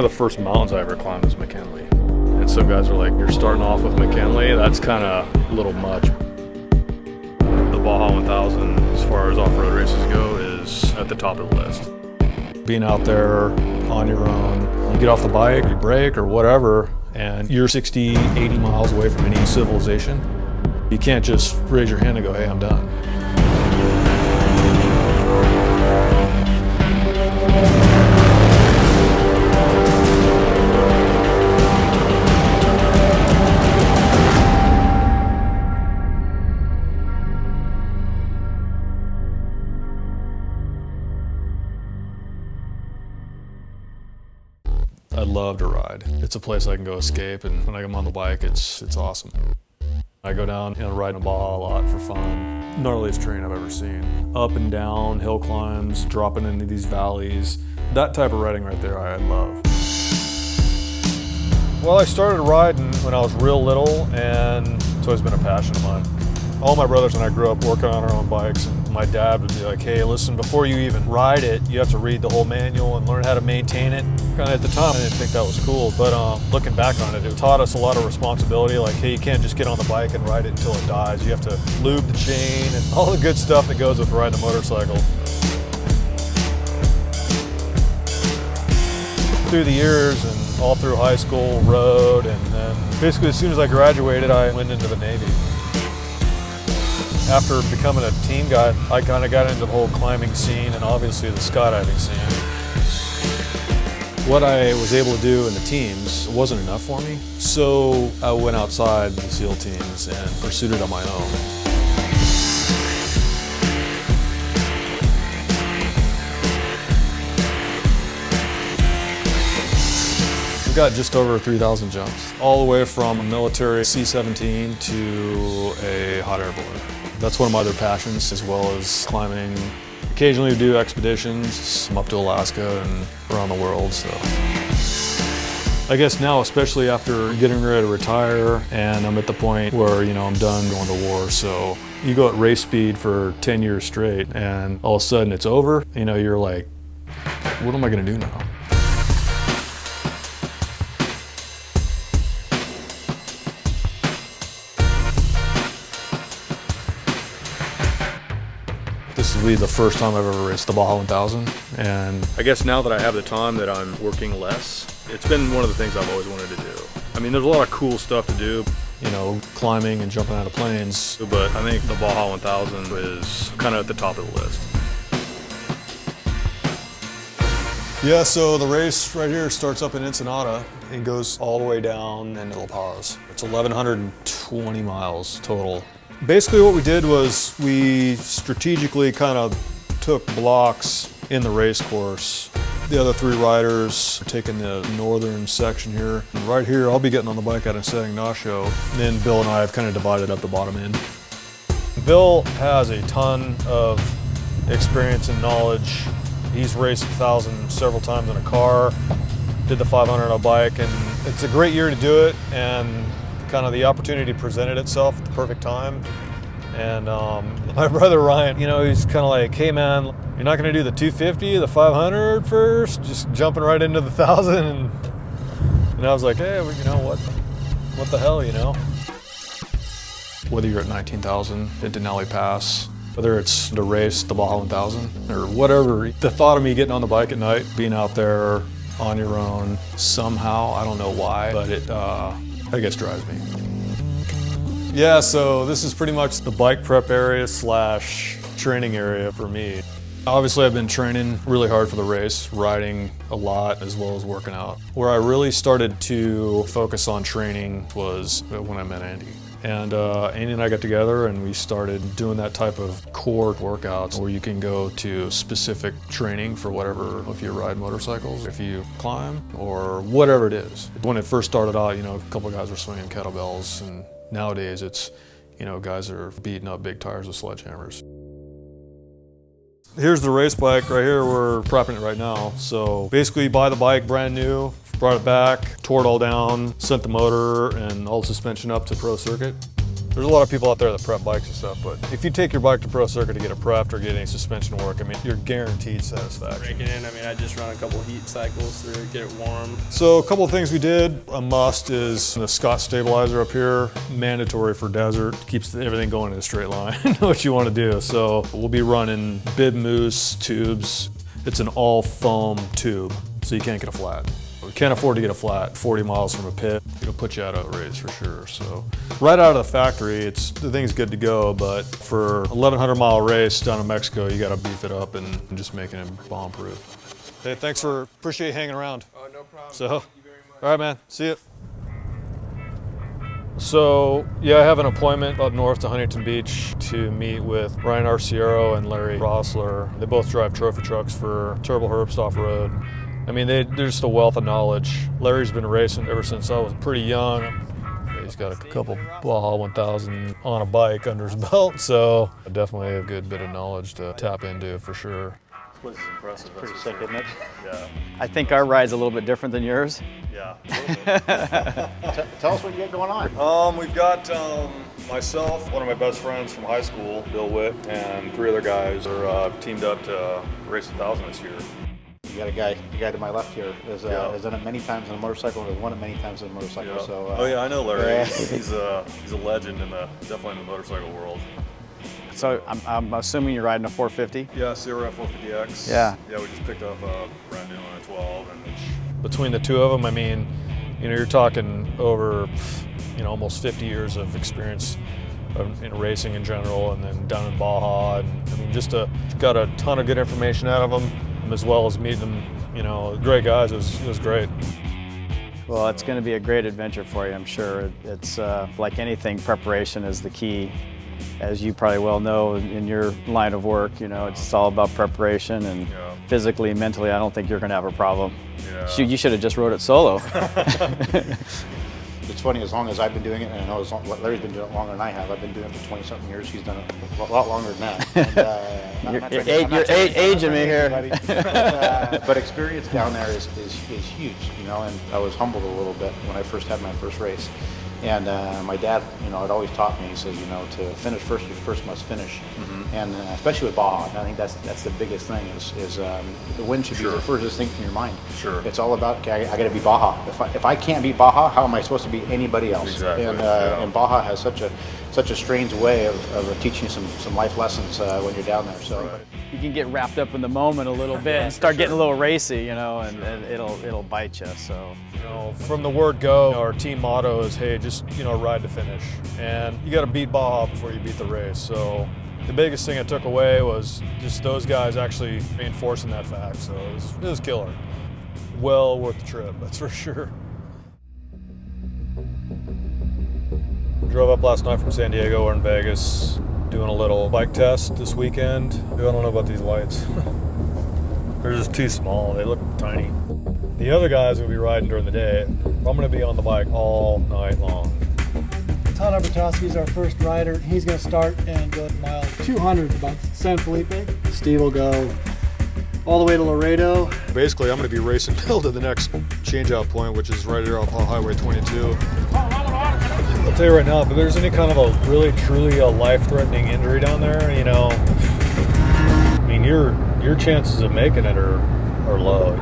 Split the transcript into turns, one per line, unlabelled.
One of the first mountains I ever climbed was McKinley. And some guys are like, you're starting off with McKinley? That's kind of a little much. The Baja 1000, as far as off-road races go, is at the top of the list. Being out there on your own, you get off the bike, you brake or whatever, and you're 60, 80 miles away from any civilization. You can't just raise your hand and go, hey, I'm done. I love to ride. It's a place I can go escape, and when I'm on the bike, it's awesome. I go down and ride in Baja a lot for fun. Gnarliest terrain I've ever seen. Up and down, hill climbs, dropping into these valleys. That type of riding right there I love. Well, I started riding when I was real little, and it's always been a passion of mine. All my brothers and I grew up working on our own bikes, and my dad would be like, hey, listen, before you even ride it, you have to read the whole manual and learn how to maintain it. Kind of at the time, I didn't think that was cool, but looking back on it, it taught us a lot of responsibility. Like, hey, you can't just get on the bike and ride it until it dies. You have to lube the chain and all the good stuff that goes with riding a motorcycle. Through the years and all through high school, rode, and then basically as soon as I graduated, I went into the Navy. After becoming a team guy, I kind of got into the whole climbing scene and obviously the skydiving scene. What I was able to do in the teams wasn't enough for me, so I went outside the SEAL teams and pursued it on my own. We've got just over 3,000 jumps, all the way from a military C-17 to a hot air balloon. That's one of my other passions, as well as climbing. Occasionally we do expeditions. I'm up to Alaska and around the world, so. I guess now, especially after getting ready to retire, and I'm at the point where, I'm done going to war, so you go at race speed for 10 years straight, and all of a sudden it's over, you're like, what am I gonna do now? This will be the first time I've ever raced the Baja 1000, and I guess now that I have the time that I'm working less, it's been one of the things I've always wanted to do. I mean, there's a lot of cool stuff to do, climbing and jumping out of planes, but I think the Baja 1000 is kind of at the top of the list. Yeah, so the race right here starts up in Ensenada and goes all the way down into La Paz. It's 1,120 miles total. Basically what we did was we strategically kind of took blocks in the race course. The other three riders are taking the northern section here. And right here, I'll be getting on the bike out in San Ignacio. And then Bill and I have kind of divided up the bottom end. Bill has a ton of experience and knowledge. He's raced 1,000 several times in a car, did the 500 on a bike, and it's a great year to do it. And kind of the opportunity presented itself at the perfect time. And my brother Ryan, he's kind of like, hey man, you're not gonna do the 250, the 500 first, just jumping right into the 1,000. And I was like, hey, well, what the hell, Whether you're at 19,000 at Denali Pass, whether it's to race the Baja 1000 or whatever, the thought of me getting on the bike at night, being out there on your own, somehow, I don't know why, but it, I guess drives me. Yeah, so this is pretty much the bike prep area / training area for me. Obviously I've been training really hard for the race, riding a lot as well as working out. Where I really started to focus on training was when I met Andy. And Andy and I got together and we started doing that type of core workouts where you can go to specific training for whatever, if you ride motorcycles, if you climb, or whatever it is. When it first started out, a couple of guys were swinging kettlebells, and nowadays it's, guys are beating up big tires with sledgehammers. Here's the race bike right here. We're prepping it right now. So basically you buy the bike brand new, brought it back, tore it all down, sent the motor and all the suspension up to Pro Circuit. There's a lot of people out there that prep bikes and stuff, but if you take your bike to pro circuit to get it prepped or get any suspension work, I mean, you're guaranteed satisfaction.
Breaking in, I mean, I just run a couple heat cycles through it, get it warm.
So a couple of things we did. A must is the Scott stabilizer up here, mandatory for desert, keeps everything going in a straight line. Know what you want to do. So we'll be running bib moose tubes. It's an all foam tube, so you can't get a flat. We can't afford to get a flat 40 miles from a pit. It'll put you out of a race for sure. So right out of the factory, the thing's good to go, but for 1,100 mile race down in Mexico, you got to beef it up and just making it bomb proof. Hey, thanks appreciate you hanging around.
Oh, no problem.
So,
Thank you very much.
all right, man, see you. So, yeah, I have an appointment up north to Huntington Beach to meet with Ryan Arciero and Larry Rossler. They both drive trophy trucks for Turbo Herbst off-road. I mean, they're just a wealth of knowledge. Larry's been racing ever since I was pretty young. He's got a couple Baja 1000 on a bike under his belt, so definitely a good bit of knowledge to tap into for sure.
This is impressive. Pretty sick, isn't it?
Yeah.
I think our ride's a little bit different than yours.
Yeah.
Tell us what you got going on.
We've got myself, one of my best friends from high school, Bill Witt, and 3 other guys are teamed up to race 1,000 this year.
You got the guy to my left here has done it many times on a motorcycle, and has won it many times on a motorcycle.
Yeah.
So,
oh yeah, I know Larry. He's a legend definitely in the motorcycle world.
So I'm assuming you're riding a 450?
Yeah, CRF 450X.
Yeah.
Yeah, we just picked up a brand new one at 12. And between the two of them, I mean, you're talking over, almost 50 years of experience in racing in general, and then down in Baja. And I mean, got a ton of good information out of them, as well as meeting them, great guys. It was great.
Well, it's going to be a great adventure for you, I'm sure. It's like anything, preparation is the key. As you probably well know in your line of work, it's all about preparation, and physically, mentally, I don't think you're going to have a problem.
Yeah.
Shoot, you should have just rode it solo.
it's funny, as long as I've been doing it, and I know Larry's been doing it longer than I have. I've been doing it for 20-something years. He's done it a lot longer than that. And,
you're aging me here.
But experience down there is huge, and I was humbled a little bit when I first had my first race. And my dad, had always taught me, he says, to finish first, you first must finish. Mm-hmm. And especially with Baja, I think that's the biggest thing is the win should be the furthest thing from your mind.
Sure.
It's all about, okay, I got to be Baja. If I can't be Baja, how am I supposed to be anybody else?
Exactly.
And Baja has such a strange way of teaching you some life lessons when you're down there. So.
Right.
You can get wrapped up in the moment a little bit and start getting a little racy, and it'll bite you. So,
from the word go, our team motto is, hey, just ride to finish, and you got to beat Baja before you beat the race. So, the biggest thing I took away was just those guys actually reinforcing that fact. So it was killer. Well worth the trip, that's for sure. Drove up last night from San Diego. We're in Vegas, doing a little bike test this weekend. I don't know about these lights. They're just too small. They look tiny. The other guys will be riding during the day. I'm going to be on the bike all night long.
Todd Abertowski is our first rider. He's going to start and go to mile 200 about San Felipe. Steve will go all the way to Laredo.
Basically, I'm going to be racing Bill to the next changeout point, which is right here off Highway 22. I'll tell you right now, if there's any kind of a really, truly a life-threatening injury down there, I mean, your chances of making it are low.